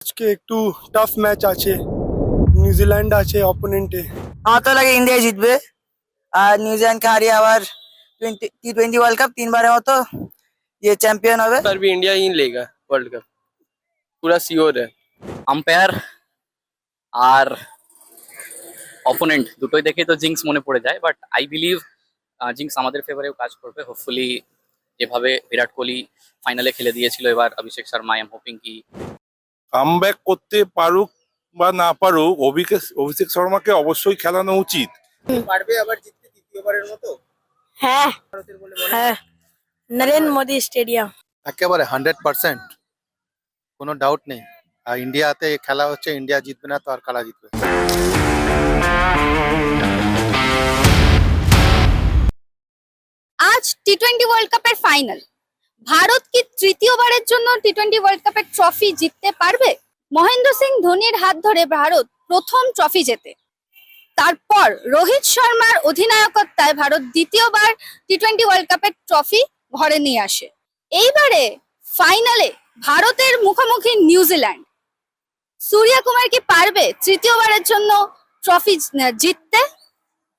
আজকে একটু tough match আছে, নিউজিল্যান্ড আছে অপোনেন্টে। আমার তো লাগে ইন্ডিয়া জিতবে আর নিউজিল্যান্ডকে হারিয়ে আবার টি20 ওয়ার্ল্ড কাপ 3 বারের মতো চ্যাম্পিয়ন হবে। पर भी इंडिया ही लेगा वर्ल्ड कप, पूरा श्योर है। আম্পায়ার আর অপোনেন্ট দুটোই দেখে তো জিঙ্কস মনে পড়ে যায়, বাট আই বিলিভ জিঙ্কস আমাদের ফেভারেও কাজ করবে। হোপফুলি যেভাবে বিরাট কোহলি ফাইনালে খেলে দিয়েছিল, এবার Abhishek Sharma I am hoping কি কামব্যাক করতে পারুক বা না পারুক, অভিষেক শর্মাকে অবশ্যই খেলানো উচিত। পারবে আবার জিততে তৃতীয়বারের মতো। হ্যাঁ হ্যাঁ, নরেন্দ্র মোদী স্টেডিয়াম। একেবারে 100%, কোনো ডাউট নেই। আর ইন্ডিয়াতে খেলা হচ্ছে, ইন্ডিয়া জিতবে না তো আর কারা জিতবে? আজ টি20 ওয়ার্ল্ড কাপের ফাইনাল। ভারত কি তৃতীয়বারের জন্য টি20 ওয়ার্ল্ড কাপের ট্রফি জিততে পারবে? মহেন্দ্র সিং ধোনির হাত ধরে ভারত প্রথম ট্রফি জেতে। তারপর রোহিত শর্মার অধিনায়কত্বায় ভারত দ্বিতীয়বার টি20 ওয়ার্ল্ড কাপের ট্রফি ঘরে নিয়ে আসে। এইবারে ফাইনালে ভারতের মুখোমুখি নিউজিল্যান্ড। সূর্যা কুমার কি পারবে তৃতীয়বারের জন্য ট্রফি জিততে?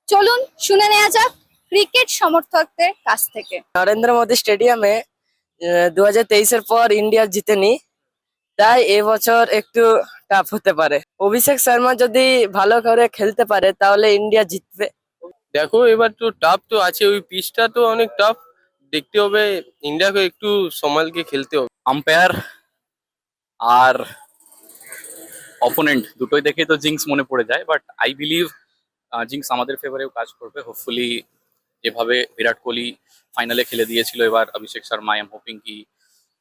চলুন শুনে নেওয়া যাক ক্রিকেট সমর্থকদের কাছ থেকে। নরেন্দ্র মোদী স্টেডিয়ামে 2023-এর পর ইন্ডিয়া জিতেনি, তাই এবছর একটু টাফ হতে পারে। অভিষেক শর্মা যদি ভালো করে খেলতে পারে তাহলে ইন্ডিয়া জিতবে। দেখো এবার তো টাফ তো আছে, ওই পিচটা তো অনেক টাফ, দেখতে হবে ইন্ডিয়াকে একটু সম্ভালকে খেলতে হবে। আম্পায়ার আর অপোনেন্ট দুটোই দেখে তো জিঙ্কস মনে পড়ে যায়, বাট আই বিলিভ জিঙ্কস আমাদের ফেভারেও কাজ করবে। হোপফুলি যেভাবে বিরাট কোহলি ফাইনালে খেলে দিয়েছিল, এবার Abhishek Sharma I am hoping কি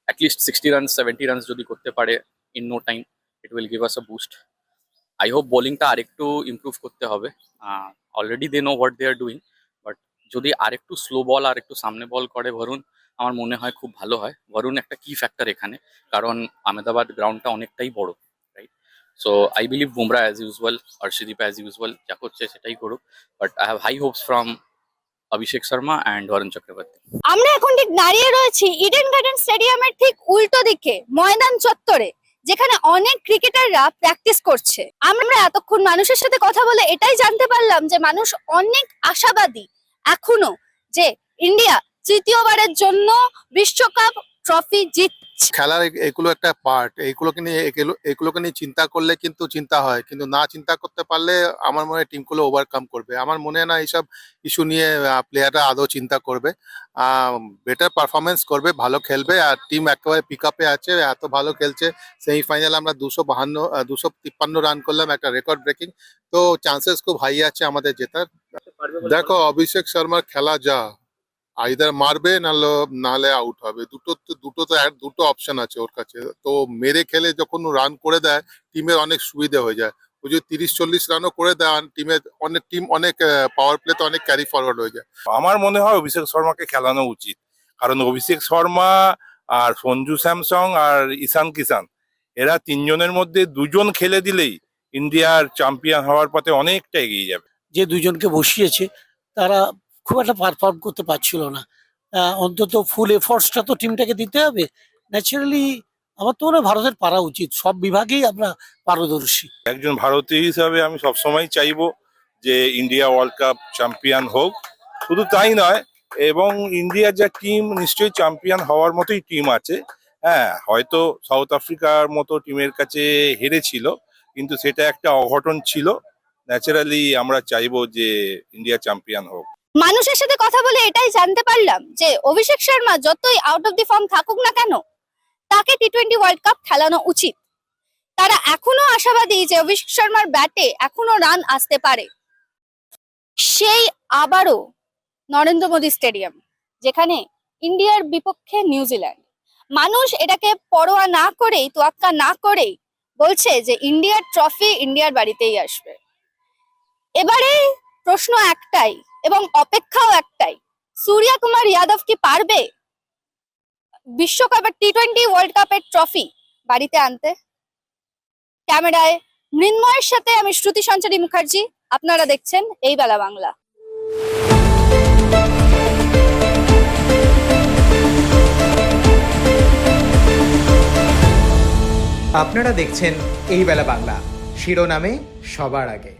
অ্যাটলিস্ট 60 রানস 70 রানস যদি করতে পারে in no time, it will give us a boost. I hope বোলিংটা আরেকটু ইমপ্রুভ করতে হবে। Already they know what they are doing, but যদি আরেকটু স্লো বল আর একটু সামনে বল করে বরুণ, আমার মনে হয় খুব ভালো হয়। বরুণ একটা কি ফ্যাক্টর এখানে, কারণ আহমেদাবাদ গ্রাউন্ডটা অনেকটাই বড়, right? So I believe Bumrah as usual, Arshdeep as usual যা করছে সেটাই করুক, but I have high hopes from Abhishek Sharma and Varun Chakravarthy. আমরা এখন ঠিক দাঁড়িয়ে রয়েছি ইডেন গার্ডেন স্টেডিয়ামের ঠিক উল্টো দিকে ময়দান চত্বরে, যেখানে অনেক ক্রিকেটাররা প্র্যাকটিস করছে। আমরা এতক্ষণ মানুষের সাথে কথা বলে এটাই জানতে পারলাম যে মানুষ অনেক আশাবাদী এখনো যে ইন্ডিয়া তৃতীয়বারের জন্য বিশ্বকাপ ট্রফি জিতছে। খেলার এগুলো একটা পার্ট, এগুলোকে নিয়ে চিন্তা করলে কিন্তু চিন্তা হয়, কিন্তু না চিন্তা করতে পারলে আমার মনে হয় টিমগুলো ওভারকাম করবে। আমার মনে হয় না এইসব ইস্যু নিয়ে প্লেয়াররা আদৌ চিন্তা করবে। বেটার পারফরমেন্স করবে, ভালো খেলবে, আর টিম একেবারে পিক আপে আছে, এত ভালো খেলছে। সেমিফাইনালে আমরা 253 রান করলাম, একটা রেকর্ড ব্রেকিং, তো চান্সেস খুব হাই আছে আমাদের জেতার। দেখো অভিষেক শর্মার খেলা যা, আইদার মারবে নাহলে আউট হবে, দুটো অপশন আছে ওর কাছে। তো মেরে খেলে যখন রান করে দেয় টিমের অনেক সুবিধা হয়ে যায়। ও যদি 30-40 রানও করে দেয়, টিম অনেক পাওয়ার প্লেতে অনেক ক্যারি ফরওয়ার্ড হয়ে যায়। আমার মনে হয় অভিষেক শর্মাকে খেলানো উচিত, কারণ অভিষেক শর্মা আর সঞ্জু স্যামসং আর ঈশান কিষান, এরা তিনজনের মধ্যে দুজন খেলে দিলেই ইন্ডিয়ার চ্যাম্পিয়ন হওয়ার পথে অনেকটা এগিয়ে যাবে। যে দুজনকে বসিয়েছে তারা খুব একটা পারফর্ম করতে পারছিল না। অন্তত ফুল এফোর্টসটা তো টিমটাকে দিতে হবে। ন্যাচারালি আমার তো মনে হয় ভারতের পারা উচিত, সব বিভাগেই আমরা পারদর্শী। একজন ভারতীয় হিসাবে আমি সবসময় চাইবো যে ইন্ডিয়া ওয়ার্ল্ড কাপ চ্যাম্পিয়ন হোক। শুধু তাই নয়, এবং ইন্ডিয়ার যা টিম নিশ্চয়ই চ্যাম্পিয়ন হওয়ার মতোই টিম আছে। হ্যাঁ, হয়তো সাউথ আফ্রিকার মতো টিমের কাছে হেরেছিল, কিন্তু সেটা একটা অঘটন ছিল। ন্যাচারালি আমরা চাইবো যে ইন্ডিয়া চ্যাম্পিয়ন হোক। মানুষের সাথে কথা বলে এটাই জানতে পারলাম যে অভিষেক শর্মা যতই আউট অফ দি ফর্ম থাকুক না কেন, তাকে টি20 ওয়ার্ল্ড কাপ খেলানো উচিত। তারা এখনো আশাবাদী যে অভিষেক শর্মার ব্যাটে এখনো রান আসতে পারে। সেই আবারও নরেন্দ্র মোদী স্টেডিয়াম, যেখানে ইন্ডিয়ার বিপক্ষে নিউজিল্যান্ড। মানুষ এটাকে পরোয়া না করেই, তোয়াক্কা না করেই বলছে যে ইন্ডিয়ার ট্রফি ইন্ডিয়ার বাড়িতেই আসবে। এবারে প্রশ্ন একটাই এবং অপেক্ষাও একটাই, সূর্যা কুমার যাদব কি পারবে বিশ্বকাপের টি20 ওয়ার্ল্ড কাপের ট্রফি বাড়িতে আনতে? ক্যামেরায় মৃন্ময়ের সাথে আমি শ্রুতি সঞ্চারী মুখার্জি, আপনারা দেখছেন এই বেলা বাংলা। আপনারা দেখছেন এই বেলা বাংলা, শিরোনামে সবার আগে।